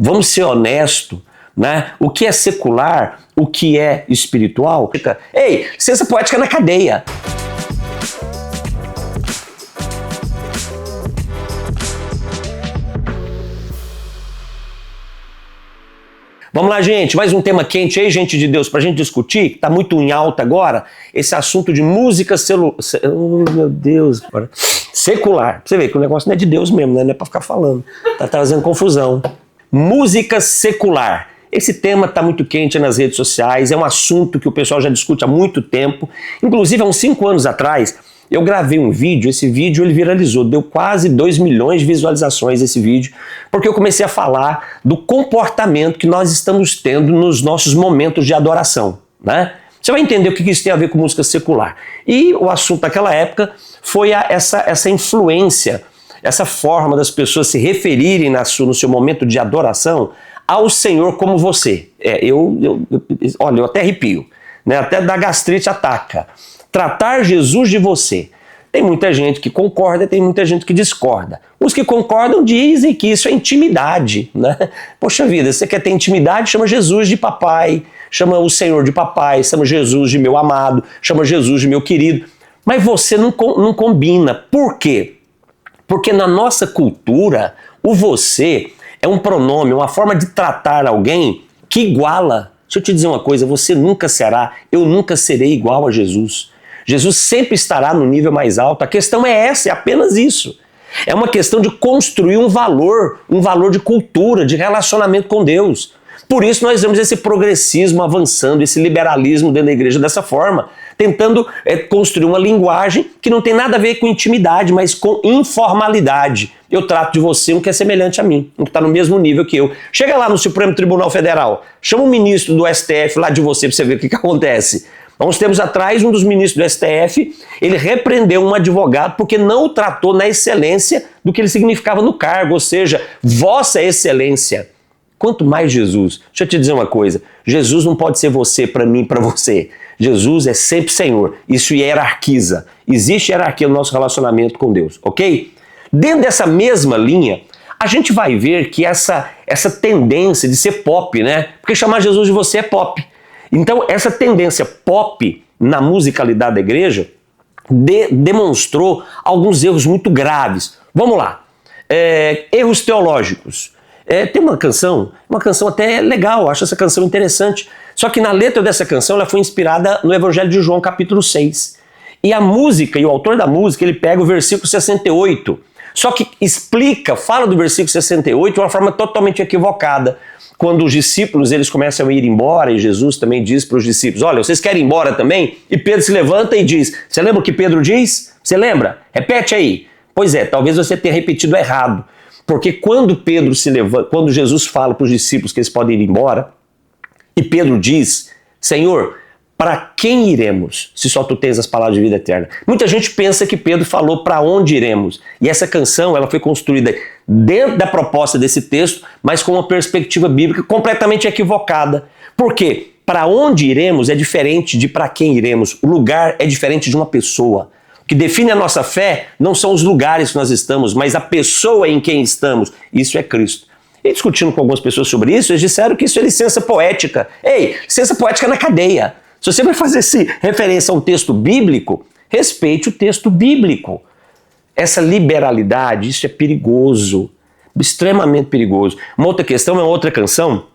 Vamos ser honestos, né? O que é secular, o que é espiritual. Ei, licença poética na cadeia. Vamos lá, gente, mais um tema quente aí, gente de Deus, pra gente discutir, que tá muito em alta agora, esse assunto de música oh, meu Deus, secular. Pra você ver que o negócio não é de Deus mesmo, né? Não é pra ficar falando, tá trazendo confusão. Música secular. Esse tema tá muito quente nas redes sociais, é um assunto que o pessoal já discute há muito tempo. Inclusive, há uns 5 anos atrás, eu gravei um vídeo, esse vídeo ele viralizou, deu quase 2 milhões de visualizações esse vídeo, porque eu comecei a falar do comportamento que nós estamos tendo nos nossos momentos de adoração, né? Você vai entender o que isso tem a ver com música secular. E o assunto daquela época foi essa influência, essa forma das pessoas se referirem no seu momento de adoração ao Senhor como você. Olha, eu até arrepio, né? Até da gastrite ataca. Tratar Jesus de você. Tem muita gente que concorda, tem muita gente que discorda. Os que concordam dizem que isso é intimidade, né? Poxa vida, você quer ter intimidade? Chama Jesus de papai, chama o Senhor de papai, chama Jesus de meu amado, chama Jesus de meu querido. Mas você não combina. Por quê? Porque na nossa cultura, o você é um pronome, uma forma de tratar alguém que iguala. Deixa eu te dizer uma coisa, você nunca será, eu nunca serei igual a Jesus. Jesus sempre estará no nível mais alto. A questão é essa, é apenas isso. É uma questão de construir um valor de cultura, de relacionamento com Deus. Por isso nós vemos esse progressismo avançando, esse liberalismo dentro da igreja dessa forma, tentando construir uma linguagem que não tem nada a ver com intimidade, mas com informalidade. Eu trato de você um que é semelhante a mim, um que está no mesmo nível que eu. Chega lá no Supremo Tribunal Federal, chama o ministro do STF lá de você para você ver o que acontece. Há uns tempos atrás, um dos ministros do STF, ele repreendeu um advogado porque não o tratou na excelência do que ele significava no cargo, ou seja, vossa excelência. Quanto mais Jesus. Deixa eu te dizer uma coisa, Jesus não pode ser você para mim, para você. Jesus é sempre Senhor, isso hierarquiza. Existe hierarquia no nosso relacionamento com Deus, ok? Dentro dessa mesma linha, a gente vai ver que essa tendência de ser pop, né? Porque chamar Jesus de você é pop. Então, essa tendência pop na musicalidade da igreja demonstrou alguns erros muito graves. Vamos lá. Erros teológicos. Tem uma canção até legal, acho essa canção interessante. Só que na letra dessa canção ela foi inspirada no Evangelho de João, capítulo 6. E a música, e o autor da música, ele pega o versículo 68. Só que fala do versículo 68 de uma forma totalmente equivocada. Quando os discípulos eles começam a ir embora, e Jesus também diz para os discípulos, olha, vocês querem ir embora também? E Pedro se levanta e diz, você lembra o que Pedro diz? Você lembra? Repete aí. Pois é, talvez você tenha repetido errado. Porque quando Pedro se levanta, quando Jesus fala para os discípulos que eles podem ir embora, e Pedro diz, Senhor, para quem iremos, se só tu tens as palavras de vida eterna? Muita gente pensa que Pedro falou para onde iremos. E essa canção ela foi construída dentro da proposta desse texto, mas com uma perspectiva bíblica completamente equivocada. Por quê? Para onde iremos é diferente de para quem iremos. O lugar é diferente de uma pessoa. O que define a nossa fé não são os lugares que nós estamos, mas a pessoa em quem estamos. Isso é Cristo. E discutindo com algumas pessoas sobre isso, eles disseram que isso é licença poética. Ei, licença poética na cadeia. Se você vai fazer referência a um texto bíblico, respeite o texto bíblico. Essa liberalidade, isso é perigoso, extremamente perigoso. Uma outra questão é uma outra canção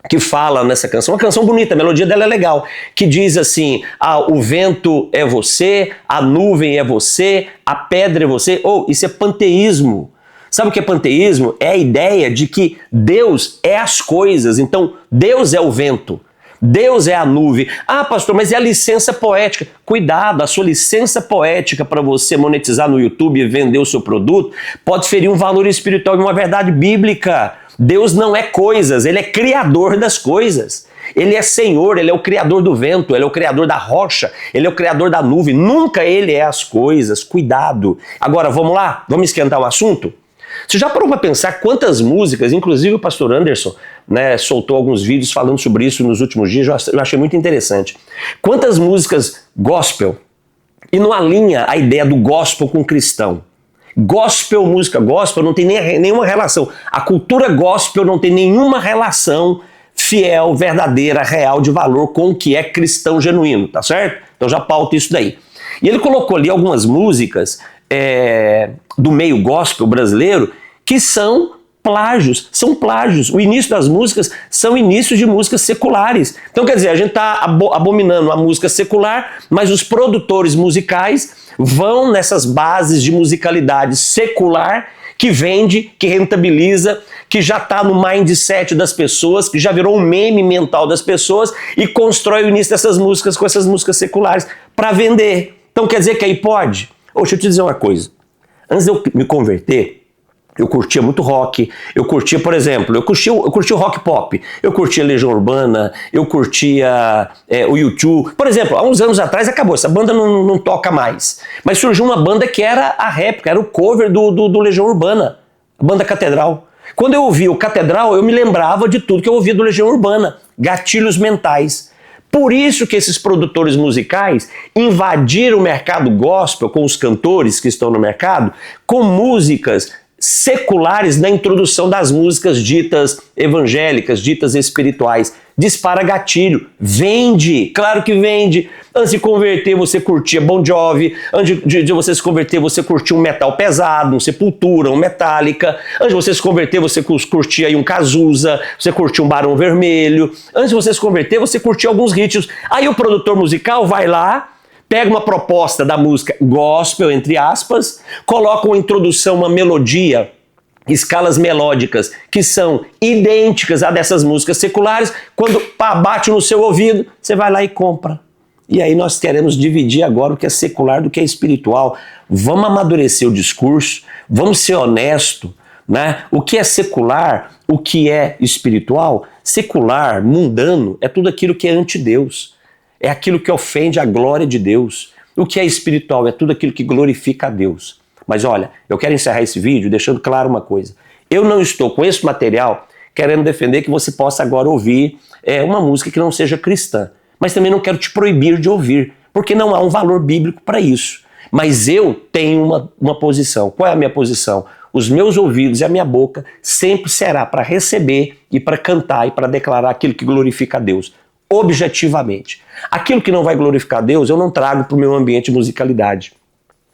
que fala nessa canção, uma canção bonita, a melodia dela é legal, que diz assim, o vento é você, a nuvem é você, a pedra é você. Isso é panteísmo. Sabe o que é panteísmo? É a ideia de que Deus é as coisas, então Deus é o vento. Deus é a nuvem. Pastor, mas é a licença poética. Cuidado, a sua licença poética para você monetizar no YouTube e vender o seu produto pode ferir um valor espiritual e uma verdade bíblica. Deus não é coisas, Ele é criador das coisas. Ele é Senhor, Ele é o criador do vento, Ele é o criador da rocha, Ele é o criador da nuvem. Nunca Ele é as coisas. Cuidado. Agora, vamos lá? Vamos esquentar o assunto? Você já parou para pensar quantas músicas, inclusive o pastor Anderson, né, soltou alguns vídeos falando sobre isso nos últimos dias, eu achei muito interessante. Quantas músicas gospel, e não alinha a ideia do gospel com cristão. Gospel, música gospel, não tem nenhuma relação. A cultura gospel não tem nenhuma relação fiel, verdadeira, real, de valor com o que é cristão genuíno, tá certo? Então já pauta isso daí. E ele colocou ali algumas músicas do meio gospel brasileiro que são plágios, O início das músicas são inícios de músicas seculares. Então, quer dizer, a gente está abominando a música secular, mas os produtores musicais vão nessas bases de musicalidade secular que vende, que rentabiliza, que já está no mindset das pessoas, que já virou um meme mental das pessoas e constrói o início dessas músicas com essas músicas seculares para vender. Então, quer dizer que aí pode? Deixa eu te dizer uma coisa. Antes de eu me converter, eu curtia muito rock, eu curtia, por exemplo, eu curtia o rock pop, eu curtia Legião Urbana, eu curtia o U2. Por exemplo, há uns anos atrás acabou, essa banda não toca mais. Mas surgiu uma banda que era a réplica, era o cover do Legião Urbana, a banda Catedral. Quando eu ouvia o Catedral, eu me lembrava de tudo que eu ouvia do Legião Urbana, gatilhos mentais. Por isso que esses produtores musicais invadiram o mercado gospel com os cantores que estão no mercado, com músicas seculares na introdução das músicas ditas evangélicas, ditas espirituais. Dispara gatilho, vende, claro que vende. Antes de converter, você curtia Bon Jovi, antes de você se converter, você curtia um metal pesado, um Sepultura, um Metallica. Antes de você se converter, você curtia aí um Cazuza, você curtia um Barão Vermelho. Antes de você se converter, você curtia alguns ritmos. Aí o produtor musical vai lá, pega uma proposta da música gospel, entre aspas, coloca uma introdução, uma melodia, escalas melódicas que são idênticas a dessas músicas seculares. Quando bate no seu ouvido, você vai lá e compra. E aí nós queremos dividir agora o que é secular do que é espiritual. Vamos amadurecer o discurso, vamos ser honesto, né? O que é secular, o que é espiritual? Secular, mundano, é tudo aquilo que é anti-Deus. É aquilo que ofende a glória de Deus. O que é espiritual é tudo aquilo que glorifica a Deus. Mas olha, eu quero encerrar esse vídeo deixando claro uma coisa. Eu não estou com esse material querendo defender que você possa agora ouvir uma música que não seja cristã. Mas também não quero te proibir de ouvir, porque não há um valor bíblico para isso. Mas eu tenho uma posição. Qual é a minha posição? Os meus ouvidos e a minha boca sempre será para receber e para cantar e para declarar aquilo que glorifica a Deus. Objetivamente. Aquilo que não vai glorificar a Deus, eu não trago para o meu ambiente de musicalidade.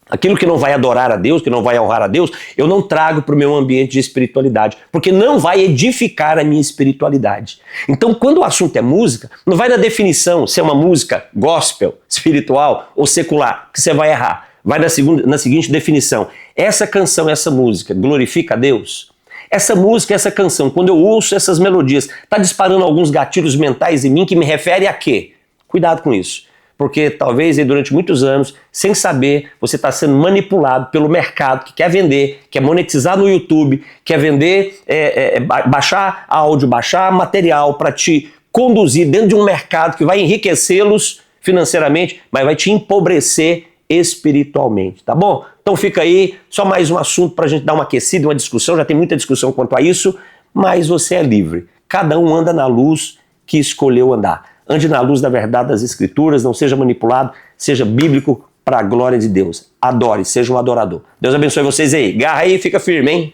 Aquilo que não vai adorar a Deus, que não vai honrar a Deus, eu não trago para o meu ambiente de espiritualidade, porque não vai edificar a minha espiritualidade. Então, quando o assunto é música, não vai na definição se é uma música gospel, espiritual ou secular, que você vai errar. Vai na seguinte definição: essa canção, essa música glorifica a Deus? Essa música, essa canção, quando eu ouço essas melodias, está disparando alguns gatilhos mentais em mim que me refere a quê? Cuidado com isso, porque talvez aí, durante muitos anos, sem saber, você está sendo manipulado pelo mercado que quer vender, quer monetizar no YouTube, quer vender, baixar áudio, baixar material para te conduzir dentro de um mercado que vai enriquecê-los financeiramente, mas vai te empobrecer espiritualmente, tá bom? Então fica aí, só mais um assunto para a gente dar uma aquecida, uma discussão, já tem muita discussão quanto a isso, mas você é livre. Cada um anda na luz que escolheu andar. Ande na luz da verdade das Escrituras, não seja manipulado, seja bíblico para a glória de Deus. Adore, seja um adorador. Deus abençoe vocês aí. Garra aí, fica firme, hein?